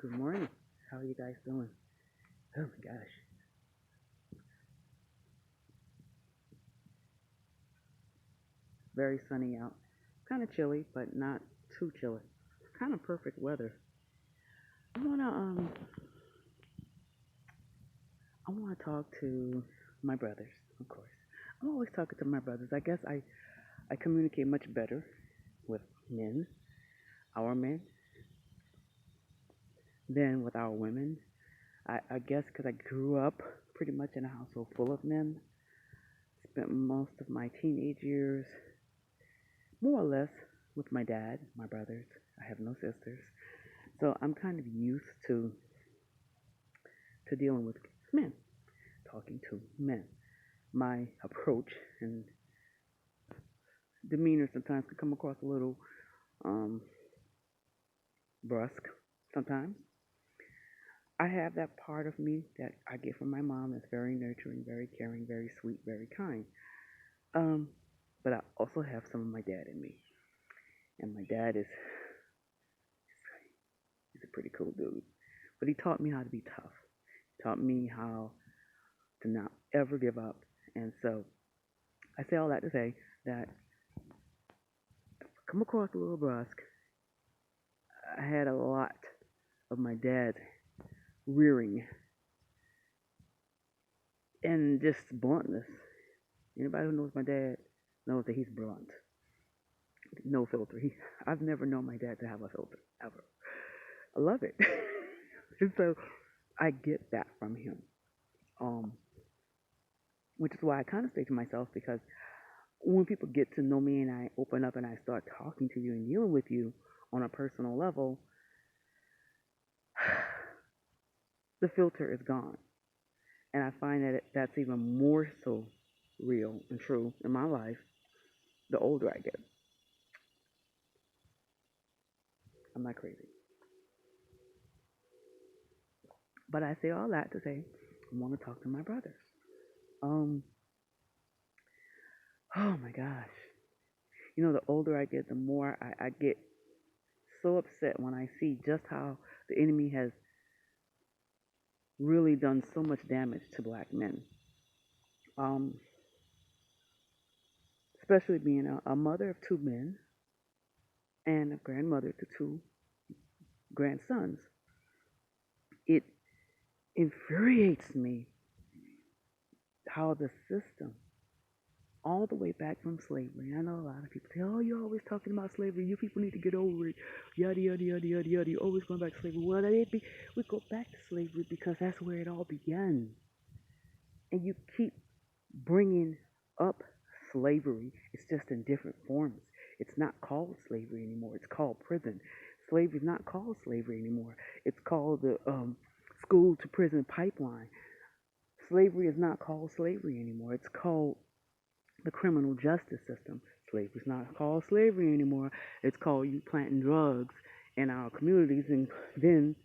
Good morning. How are you guys doing? Oh my gosh. Very sunny out. Kind of chilly, but not too chilly. Kind of perfect weather. I wanna I wanna talk to my brothers, of course. I'm always talking to my brothers. I guess I communicate much better with men, our men, than with our women. I guess because I grew up pretty much in a household full of men. Spent most of my teenage years more or less with my dad, my brothers. I have no sisters. So I'm kind of used to dealing with men, talking to men. My approach and demeanor sometimes can come across a little um, brusque sometimes. I have that part of me that I get from my mom that's very nurturing, very caring, very sweet, very kind. Um, but I also have some of my dad in me. And my dad is he's a pretty cool dude. But he taught me how to be tough. He taught me how to not ever give up. And so I say all that to say that come across a little brusque. I had a lot of my dad's rearing and just bluntness. Anybody who knows my dad knows that he's blunt, no filter. I've never known my dad to have a filter ever. I love it, and so I get that from him. Um, which is why I kind of say to myself because when people get to know me and I open up and I start talking to you and dealing with you on a personal level, the filter is gone. And I find that that's even more so real and true in my life the older I get. I'm not crazy. But I say all that to say I want to talk to my brothers. Um, oh my gosh. You know, the older I get, the more I get so upset when I see just how the enemy has really done so much damage to black men. Um, especially being a mother of two men and a grandmother to two grandsons. It infuriates me how the system, all the way back from slavery, I know a lot of people say, oh, you're always talking about slavery. You people need to get over it. Yada, yada, yada, yada, yada. You're always going back to slavery. Well, we go back to slavery because that's where it all began. And you keep bringing up slavery. It's just in different forms. It's not called slavery anymore. It's called prison. Slavery is not called slavery anymore. It's called the school to prison pipeline. Slavery is not called slavery anymore. It's called the criminal justice system. Slavery is not called slavery anymore. It's called you planting drugs in our communities and then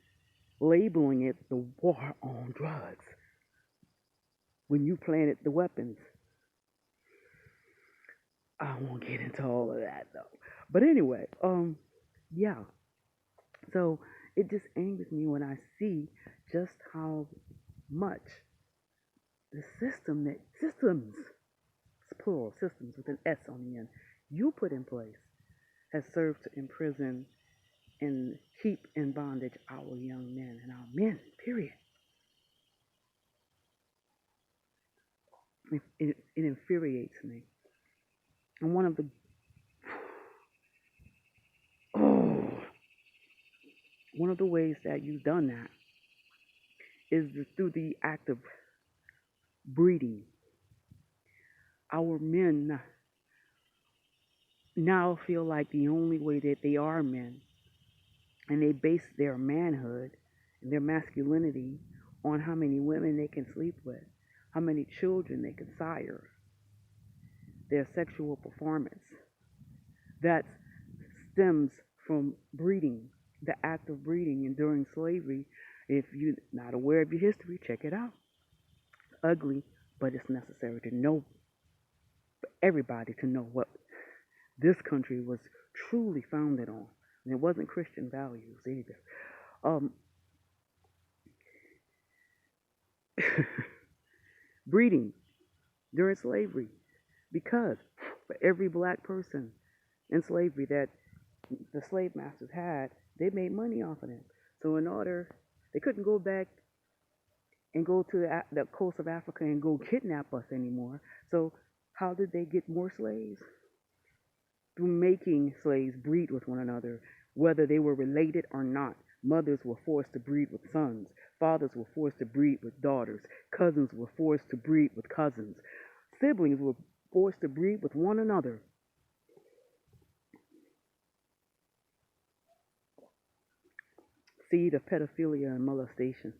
labeling it the war on drugs when you planted the weapons. I won't get into all of that though. But anyway, yeah. So it just angers me when I see just how much the systems, it's plural, systems with an S on the end, you put in place has served to imprison and keep in bondage our young men and our men, period. It infuriates me. And oh, one of the ways that you've done that is through the act of breeding. Our men now feel like the only way that they are men, and they base their manhood and their masculinity on how many women they can sleep with, how many children they can sire, their sexual performance. That stems from breeding, the act of breeding. And during slavery, if you're not aware of your history, check it out. It's ugly, but it's necessary to know, for everybody to know what this country was truly founded on. And it wasn't Christian values either. Um, breeding during slavery, because for every black person in slavery that the slave masters had, they made money off of them. So in order, they couldn't go back and go to the coast of Africa and go kidnap us anymore. So how did they get more slaves? Through making slaves breed with one another, whether they were related or not. Mothers were forced to breed with sons. Fathers were forced to breed with daughters. Cousins were forced to breed with cousins. Siblings were forced to breed with one another. Seed of pedophilia and molestation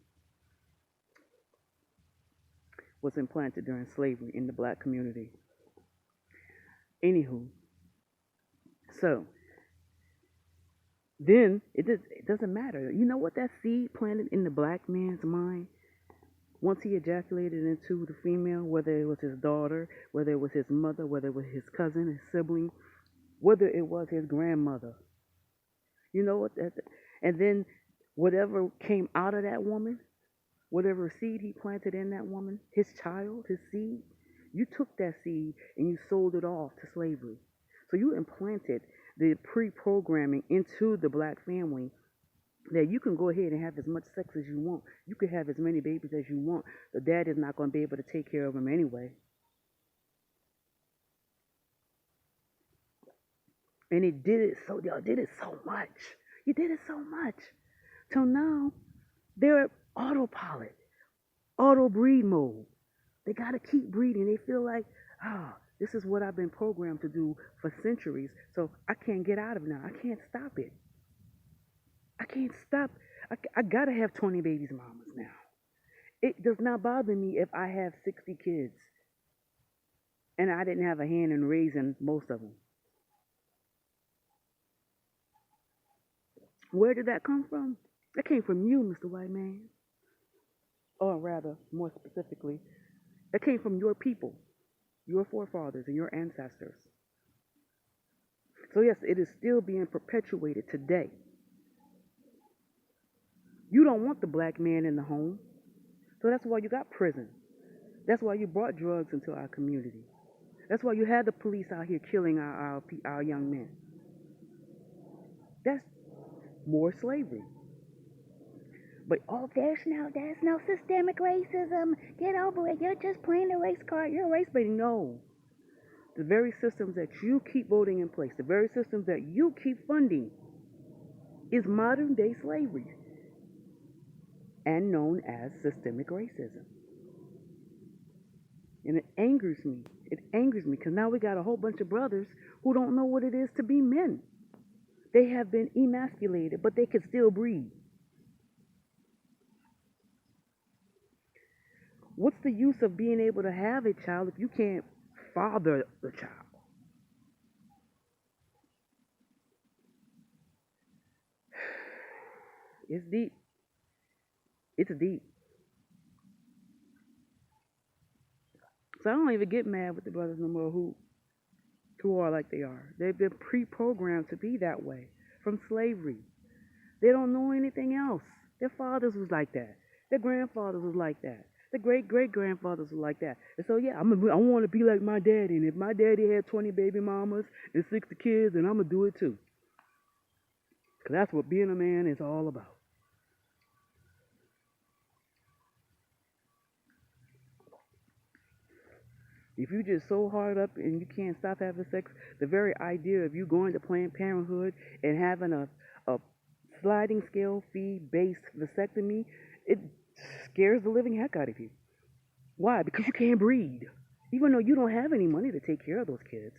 was implanted during slavery in the black community. Anywho, so then it doesn't matter. You know what that seed planted in the black man's mind? Once he ejaculated into the female, whether it was his daughter, whether it was his mother, whether it was his cousin, his sibling, whether it was his grandmother. You know what? And then whatever came out of that woman, whatever seed he planted in that woman, his child, his seed, you took that seed and you sold it off to slavery. So you implanted the pre-programming into the black family that you can go ahead and have as much sex as you want. You can have as many babies as you want. The dad is not going to be able to take care of him anyway. And y'all did it so much. You did it so much. Till now, they're autopilot, auto breed mode. They got to keep breeding. They feel like, this is what I've been programmed to do for centuries, so I can't get out of it now. I can't stop it. I can't stop. I got to have 20 babies mamas now. It does not bother me if I have 60 kids and I didn't have a hand in raising most of them. Where did that come from? That came from you, Mr. White Man. Or rather, more specifically, that came from your people, your forefathers, and your ancestors. So yes, it is still being perpetuated today. You don't want the black man in the home, so that's why you got prison. That's why you brought drugs into our community. That's why you had the police out here killing our young men. That's more slavery. But there's no systemic racism. Get over it. You're just playing the race card. You're race baiting. No. The very systems that you keep voting in place, the very systems that you keep funding, is modern day slavery and known as systemic racism. And it angers me. It angers me because now we got a whole bunch of brothers who don't know what it is to be men. They have been emasculated, but they can still breed. What's the use of being able to have a child if you can't father the child? It's deep. It's deep. So I don't even get mad with the brothers no more who are like they are. They've been pre-programmed to be that way from slavery. They don't know anything else. Their fathers was like that. Their grandfathers was like that. The great-great-grandfathers were like that. And so, yeah, I want to be like my daddy. And if my daddy had 20 baby mamas and 60 kids, then I'm going to do it too. Because that's what being a man is all about. If you just so hard up and you can't stop having sex, the very idea of you going to Planned Parenthood and having a sliding scale fee-based vasectomy, it scares the living heck out of you. Why? Because you can't breed. Even though you don't have any money to take care of those kids.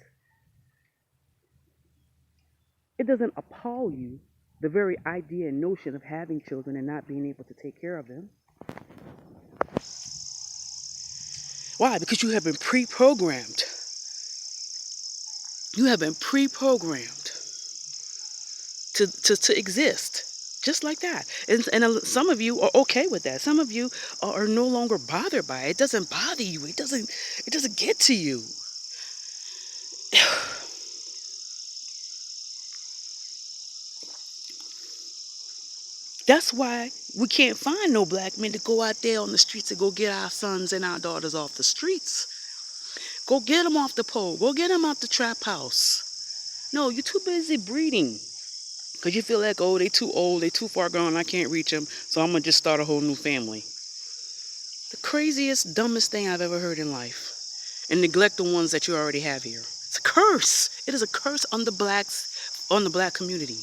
It doesn't appall you, the very idea and notion of having children and not being able to take care of them. Why? Because you have been pre-programmed. You have been pre-programmed to exist. Just like that. And some of you are okay with that. Some of you are no longer bothered by it. It doesn't bother you. It doesn't get to you. That's why we can't find no black men to go out there on the streets and go get our sons and our daughters off the streets. Go get them off the pole. Go get them out the trap house. No, you're too busy breeding. Because you feel like, oh, they too old, they too far gone, I can't reach them, so I'm going to just start a whole new family. The craziest, dumbest thing I've ever heard in life. And neglect the ones that you already have here. It's a curse. It is a curse on the black community.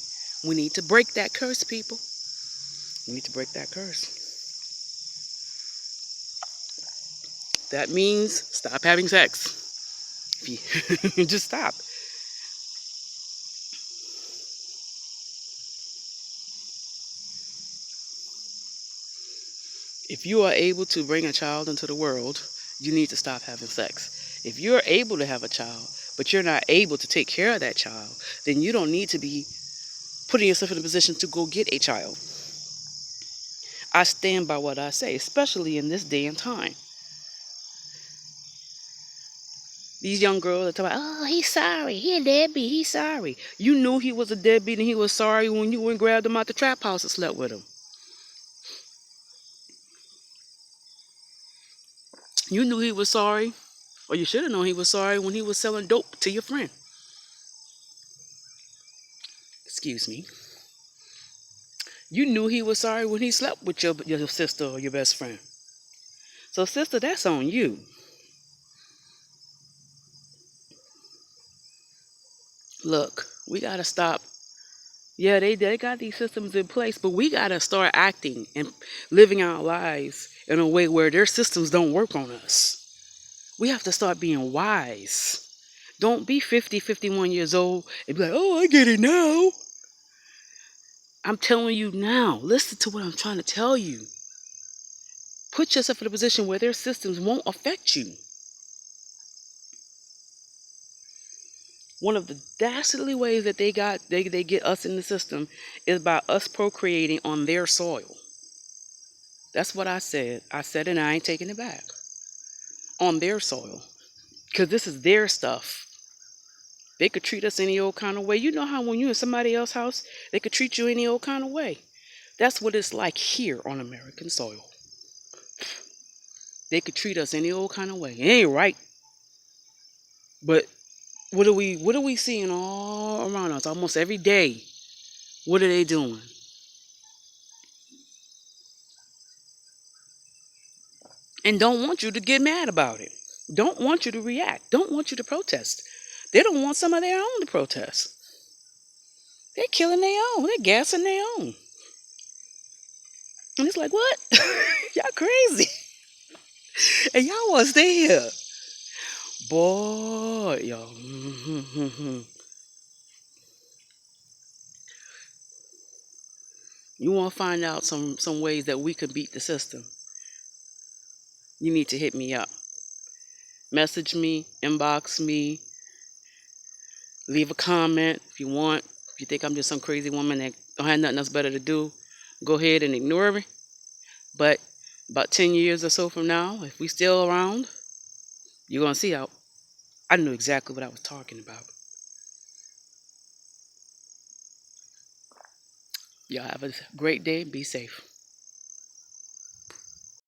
We need to break that curse, people. We need to break that curse. That means stop having sex. Just stop. If you are able to bring a child into the world, you need to stop having sex. If you're able to have a child, but you're not able to take care of that child, then you don't need to be putting yourself in a position to go get a child. I stand by what I say, especially in this day and time. These young girls are talking about, oh, he's sorry. He a deadbeat. He's sorry. You knew he was a deadbeat and he was sorry when you went and grabbed him out the trap house and slept with him. You knew he was sorry, or you should have known he was sorry when he was selling dope to your friend. Excuse me. You knew he was sorry when he slept with your sister or your best friend. So, sister, that's on you. Look, we got to stop. Yeah, they got these systems in place, but we got to start acting and living our lives in a way where their systems don't work on us. We have to start being wise. Don't be 50, 51 years old and be like, oh, I get it now. I'm telling you now. Listen to what I'm trying to tell you. Put yourself in a position where their systems won't affect you. One of the dastardly ways that they get us in the system is by us procreating on their soil. That's what I said. I said it and I ain't taking it back. On their soil. Because this is their stuff. They could treat us any old kind of way. You know how when you're in somebody else's house, they could treat you any old kind of way. That's what it's like here on American soil. They could treat us any old kind of way. It ain't right. But what are we seeing all around us almost every day? What are they doing? And don't want you to get mad about it. Don't want you to react. Don't want you to protest. They don't want some of their own to protest. They're killing their own. They're gassing their own. And it's like, what? Y'all crazy. And y'all want to stay here. Boy, y'all. You want to find out some ways that we could beat the system? You need to hit me up. Message me, inbox me, leave a comment if you want. If you think I'm just some crazy woman that don't have nothing else better to do, go ahead and ignore me. But about 10 years or so from now, if we still around, you're going to see how I knew exactly what I was talking about. Y'all have a great day. Be safe.